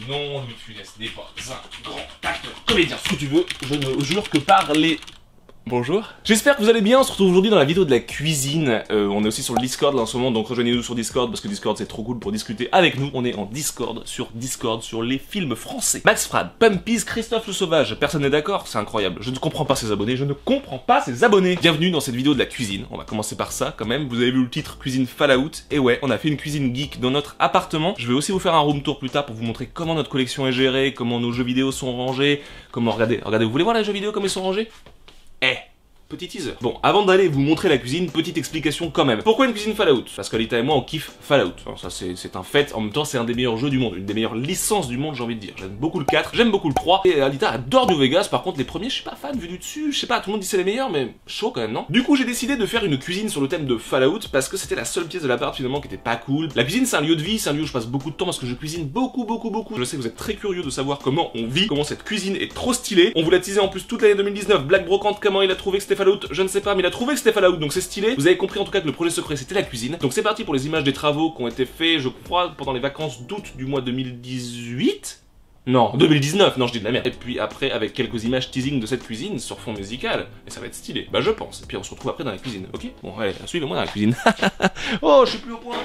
Non, Louis de Funès n'est pas un grand acteur, comédien, ce que tu veux, je ne jure que par les... Bonjour. J'espère que vous allez bien, on se retrouve aujourd'hui dans la vidéo de la cuisine. On est aussi sur le Discord là en ce moment, donc rejoignez-nous sur Discord parce que Discord c'est trop cool pour discuter avec nous. On est en Discord sur les films français. Max Frad, Pumpies, Christophe le Sauvage, personne n'est d'accord, c'est incroyable. Je ne comprends pas ces abonnés, je ne comprends pas ces abonnés. Bienvenue dans cette vidéo de la cuisine, on va commencer par ça quand même. Vous avez vu le titre Cuisine Fallout, et ouais, on a fait une cuisine geek dans notre appartement. Je vais aussi vous faire un room tour plus tard pour vous montrer comment notre collection est gérée, comment nos jeux vidéo sont rangés, comment, regardez, vous voulez voir les jeux vidéo comme ils sont rangés ? Petit teaser. Bon, avant d'aller vous montrer la cuisine, petite explication quand même. Pourquoi une cuisine Fallout? Parce qu'Alita et moi on kiffe Fallout. Alors ça c'est un fait, en même temps c'est un des meilleurs jeux du monde, une des meilleures licences du monde j'ai envie de dire. J'aime beaucoup le 4, j'aime beaucoup le 3, et Alita adore New Vegas, par contre les premiers je suis pas fan vu du dessus, je sais pas, tout le monde dit c'est les meilleurs mais chaud quand même non? Du coup j'ai décidé de faire une cuisine sur le thème de Fallout parce que c'était la seule pièce de l'appart finalement qui était pas cool. La cuisine c'est un lieu de vie, c'est un lieu où je passe beaucoup de temps parce que je cuisine beaucoup. Je sais que vous êtes très curieux de savoir comment on vit, comment cette cuisine est trop stylée. On vous l'a teasé en plus toute l'année 2019, Black Brocante, comment il a trouvé que c'était Fallout, je ne sais pas, mais il a trouvé que c'était Fallout, donc c'est stylé. Vous avez compris en tout cas que le projet secret c'était la cuisine. Donc c'est parti pour les images des travaux qui ont été faits, je crois, pendant les vacances d'août du mois 2018. Non, 2019, non je dis de la merde. Et puis après avec quelques images teasing de cette cuisine sur fond musical, et ça va être stylé, bah je pense. Et puis on se retrouve après dans la cuisine, ok? Bon allez, suivez-moi dans la cuisine. Oh, je suis plus au point.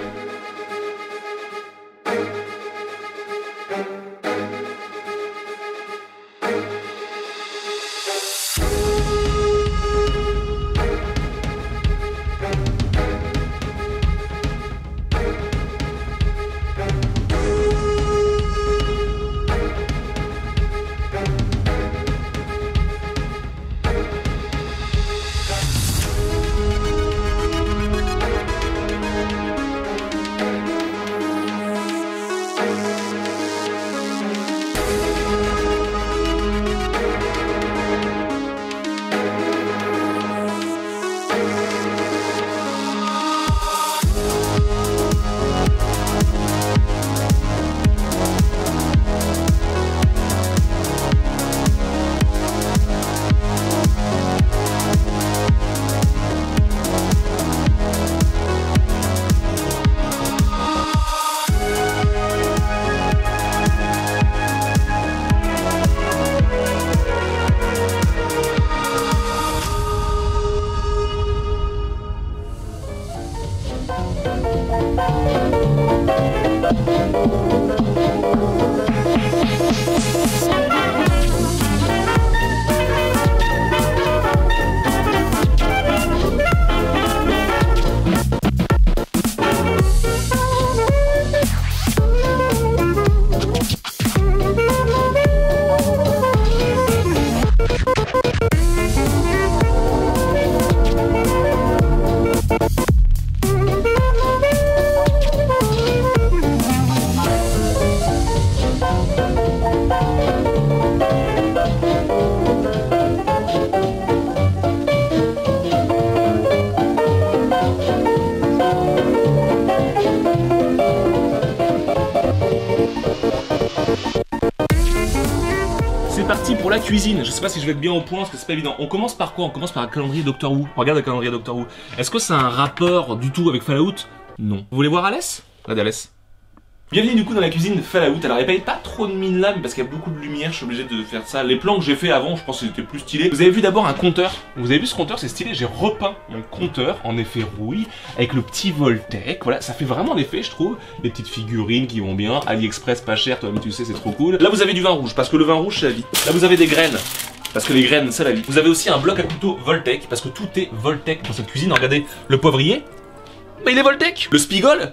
Pour la cuisine, je sais pas si je vais être bien au point parce que c'est pas évident. On commence par quoi? On commence par un calendrier Doctor Who. Regarde le calendrier Doctor Who. Est-ce que ça a un rapport du tout avec Fallout? Non. Vous voulez voir Alès? Regardez Alès. Bienvenue du coup dans la cuisine Fallout. Alors il n'y a pas trop de mine là, mais parce qu'il y a beaucoup de lumière, je suis obligé de faire ça. Les plans que j'ai fait avant, je pense que c'était plus stylé. Vous avez vu d'abord un compteur. Vous avez vu ce compteur, c'est stylé. J'ai repeint mon compteur en effet rouille avec le petit Voltec. Voilà, ça fait vraiment l'effet, je trouve. Les petites figurines qui vont bien. AliExpress pas cher, toi-même tu sais, c'est trop cool. Là vous avez du vin rouge parce que le vin rouge c'est la vie. Là vous avez des graines. Parce que les graines, c'est la vie. Vous avez aussi un bloc à couteau Voltec, parce que tout est Voltec dans cette cuisine. Regardez, le poivrier, bah il est Voltec. Le spigol,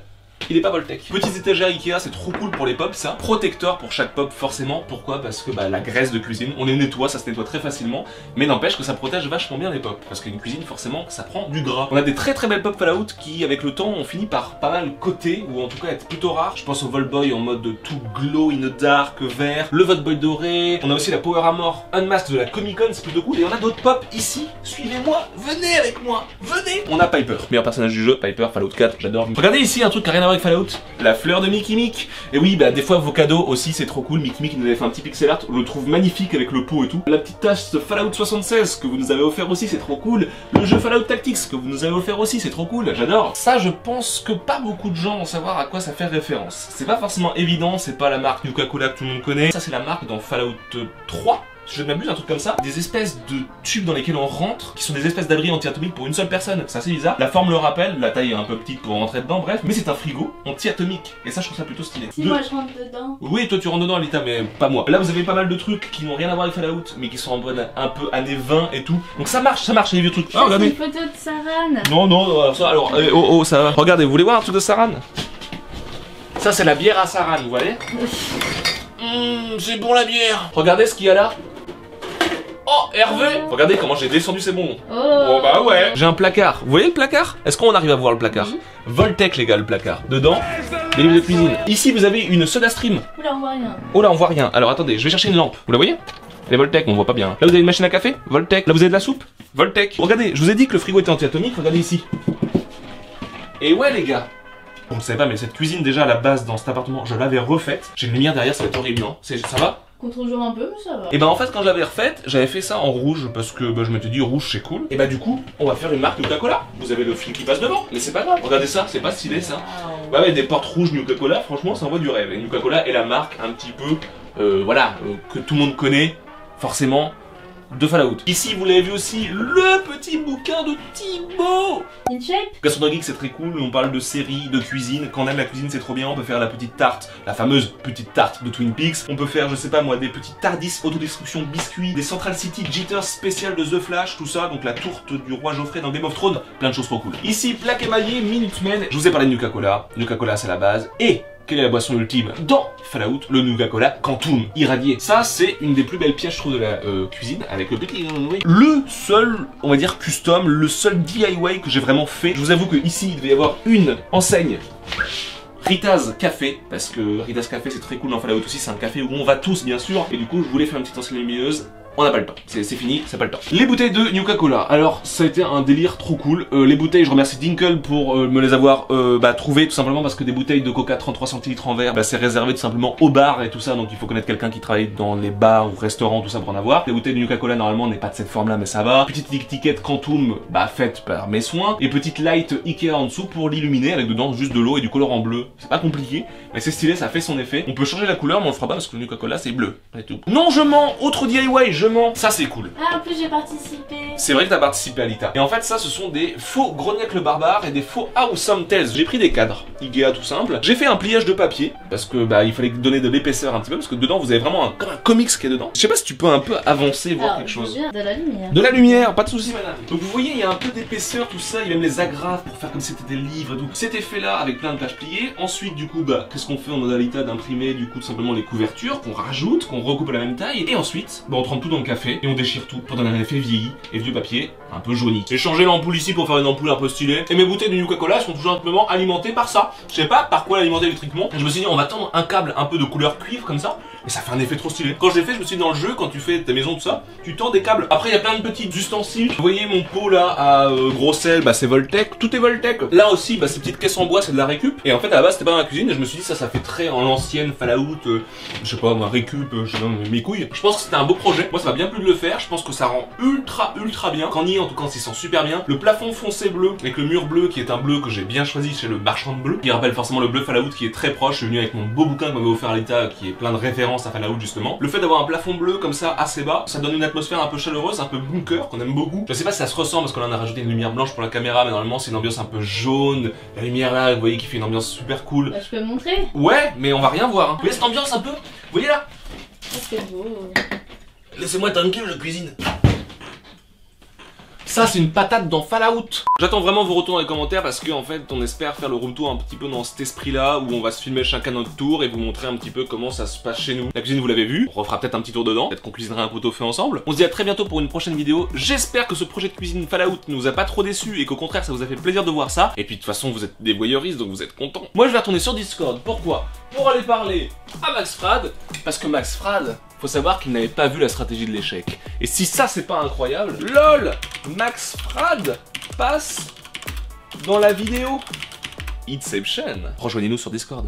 il est pas Voltec. Petites étagères Ikea, c'est trop cool pour les pops ça. Protecteur pour chaque pop forcément. Pourquoi? Parce que bah, la graisse de cuisine, on les nettoie, ça se nettoie très facilement. Mais n'empêche que ça protège vachement bien les pops. Parce qu'une cuisine forcément, ça prend du gras. On a des très belles pop Fallout qui avec le temps ont fini par pas mal coter, ou en tout cas être plutôt rares. Je pense au Volboy en mode tout glow in the dark, vert. Le Volboy doré. On a aussi la Power Armor Unmasked de la Comic Con, c'est plutôt cool. Et on a d'autres pop ici. Suivez-moi, venez avec moi, venez. On a Piper, meilleur personnage du jeu. Piper, Fallout 4, j'adore. Regardez ici un truc qui a rien à voir avec Fallout? La fleur de Mickey Mick. Et oui, bah des fois vos cadeaux aussi c'est trop cool. Mickey Mick nous avait fait un petit pixel art, on le trouve magnifique avec le pot et tout. La petite tache de Fallout 76 que vous nous avez offert aussi, c'est trop cool. Le jeu Fallout Tactics que vous nous avez offert aussi, c'est trop cool, j'adore. Ça, je pense que pas beaucoup de gens vont savoir à quoi ça fait référence. C'est pas forcément évident, c'est pas la marque Nuka-Cola que tout le monde connaît. Ça, c'est la marque dans Fallout 3. Si je ne m'abuse, un truc comme ça, des espèces de tubes dans lesquels on rentre, qui sont des espèces d'abris anti-atomiques pour une seule personne. C'est assez bizarre. La forme le rappelle, la taille est un peu petite pour rentrer dedans, bref. Mais c'est un frigo anti-atomique. Et ça, je trouve ça plutôt stylé. Si moi je rentre dedans. Oui, toi tu rentres dedans, Alita, mais pas moi. Là, vous avez pas mal de trucs qui n'ont rien à voir avec Fallout, mais qui sont en mode un peu années 20 et tout. Donc ça marche, les vieux trucs. Ah, regardez. C'est une photo de Saran. Non, ça, alors, ça va. Regardez, vous voulez voir un truc de Saran? Ça, c'est la bière à Saran, vous voyez? C'est bon la bière. Regardez ce qu'il y a là. Oh, Hervé! Regardez comment j'ai descendu ces bonbons. Oh bah ouais. J'ai un placard. Vous voyez le placard? Est-ce qu'on arrive à voir le placard? Voltec les gars, le placard. Dedans, des livres de cuisine. Ici vous avez une soda stream. Oula, on voit rien. Oh là, on voit rien. Alors attendez, je vais chercher une lampe. Vous la voyez? Les Voltec, on voit pas bien. Là vous avez une machine à café? Voltec. Là vous avez de la soupe? Voltec. Regardez, je vous ai dit que le frigo était anti-atomique, regardez ici. Et ouais les gars. Vous ne savez pas, mais cette cuisine déjà à la base dans cet appartement, je l'avais refaite. J'ai une lumière derrière, ça va être horrible, non? Ça va? Contre-jour un peu, mais ça va. Et bah en fait quand je l'avais refaite, j'avais fait ça en rouge parce que je m'étais dit rouge c'est cool. Et bah du coup, on va faire une marque Nuka-Cola. Vous avez le fil qui passe devant, mais c'est pas grave. Regardez ça, c'est pas stylé ça. Wow. Ouais, des portes rouges Nuka-Cola, franchement ça envoie du rêve. Et Nuka-Cola est la marque un petit peu, que tout le monde connaît, forcément, de Fallout. Ici vous l'avez vu aussi, le petit bouquin de Thibaut. InShape. Gaston Geek c'est très cool, on parle de séries, de cuisine. Quand on aime la cuisine c'est trop bien, on peut faire la petite tarte, la fameuse petite tarte de Twin Peaks. On peut faire, je sais pas moi, des petites Tardis autodestruction biscuits, des Central City Jitters spéciales de The Flash, tout ça, donc la tourte du roi Geoffrey dans Game of Thrones, plein de choses trop cool. Ici, plaque émaillée, Minutemen. Je vous ai parlé de Nuka-Cola. Nuka-Cola c'est la base. Et quelle est la boisson ultime dans Fallout? Le Nuka-Cola Quantum irradié. Ça, c'est une des plus belles pièces, je trouve, de la cuisine, avec le petit... Le seul, on va dire, custom, le seul DIY que j'ai vraiment fait. Je vous avoue que ici, il devait y avoir une enseigne Rita's Café, parce que Rita's Café, c'est très cool dans Fallout aussi, c'est un café où on va tous, bien sûr. Et du coup, je voulais faire une petite enseigne lumineuse. On n'a pas le temps, c'est fini, c'est pas le temps. Les bouteilles de Nuka-Cola, alors ça a été un délire trop cool. Les bouteilles, je remercie Dinkle pour me les avoir trouvées, tout simplement parce que des bouteilles de Coca 33 centilitres en verre, c'est réservé tout simplement aux bars et tout ça, donc il faut connaître quelqu'un qui travaille dans les bars ou restaurants, tout ça pour en avoir. Les bouteilles de Nuka-Cola normalement n'est pas de cette forme là, mais ça va. Petite étiquette Quantum, faite par mes soins, et petite light Ikea en dessous pour l'illuminer avec dedans juste de l'eau et du colorant bleu. C'est pas compliqué, mais c'est stylé, ça fait son effet. On peut changer la couleur, mais on le fera pas parce que le Nuka-Cola c'est bleu, et tout. Non, je mens, autre DIY, je mens. Ça c'est cool. Ah, en plus j'ai participé. C'est vrai que t'as participé, Alita. Et en fait, ça, ce sont des faux Grognac le Barbare et des faux Awesome Tales. J'ai pris des cadres, Ikea tout simple. J'ai fait un pliage de papier, parce que il fallait donner de l'épaisseur un petit peu, parce que dedans, vous avez vraiment comme un comics qui est dedans. Je sais pas si tu peux un peu avancer, voir quelque chose. De la lumière. De la lumière, pas de soucis, madame. Donc vous voyez, il y a un peu d'épaisseur, tout ça. Il y a même les agrafes pour faire comme si c'était des livres. Donc cet effet-là, avec plein de pages pliées. Ensuite, du coup, qu'est-ce qu'on fait en modalité d'imprimer, du coup, tout simplement les couvertures, qu'on rajoute, qu'on recoupe à la même taille. Et ensuite, on trempe tout dans le café et on déchire tout pour donner un effet vieilli et vieux papier un peu jauni. J'ai changé l'ampoule ici pour faire une ampoule un peu stylée. Et mes bouteilles de Nuka-Cola sont toujours simplement alimentées par ça. Je sais pas par quoi l'alimenter électriquement. Je me suis dit on va tendre un câble un peu de couleur cuivre comme ça. Et ça fait un effet trop stylé. Quand je l'ai fait, je me suis dit dans le jeu, quand tu fais ta maison tout ça, tu tends des câbles. Après il y a plein de petits ustensiles. Vous voyez mon pot là à gros sel, c'est Voltec. Tout est Voltec. Là aussi, ces petites caisses en bois, c'est de la récup. Et en fait à la base c'était pas dans la cuisine. Et je me suis dit ça fait très en l'ancienne Fallout. Je sais pas moi, récup, je sais pas, mes couilles. Je pense que c'était un beau projet. Moi ça m'a bien plu de le faire. Je pense que ça rend ultra bien. Quand en tout cas, s'y sent super bien. Le plafond foncé bleu avec le mur bleu qui est un bleu que j'ai bien choisi chez le marchand de bleu, qui rappelle forcément le bleu Fallout qui est très proche. Je suis venu avec mon beau bouquin que m'avait offert Alita qui est plein de références à Fallout justement. Le fait d'avoir un plafond bleu comme ça assez bas, ça donne une atmosphère un peu chaleureuse, un peu bunker qu'on aime beaucoup. Je sais pas si ça se ressent parce qu'on en a rajouté une lumière blanche pour la caméra, mais normalement c'est une ambiance un peu jaune. La lumière là, vous voyez, qui fait une ambiance super cool. Je peux montrer? Ouais, mais on va rien voir. Vous voyez cette ambiance un peu? Vous voyez là? C'est beau. Laissez-moi tranquille, je cuisine. Ça c'est une patate dans Fallout. J'attends vraiment vos retours dans les commentaires parce que en fait on espère faire le room tour un petit peu dans cet esprit là où on va se filmer chacun notre tour et vous montrer un petit peu comment ça se passe chez nous. La cuisine vous l'avez vu, on refera peut-être un petit tour dedans, peut-être qu'on cuisinera un pot au feu ensemble. On se dit à très bientôt pour une prochaine vidéo. J'espère que ce projet de cuisine Fallout ne vous a pas trop déçu et qu'au contraire ça vous a fait plaisir de voir ça. Et puis de toute façon vous êtes des voyeuristes donc vous êtes contents. Moi je vais retourner sur Discord, pourquoi? Pour aller parler à Max Frad, parce que Max Frad, faut savoir qu'il n'avait pas vu la stratégie de l'échec. Et si ça c'est pas incroyable, LOL, Max Frad passe dans la vidéo. Hitception. Rejoignez-nous sur Discord.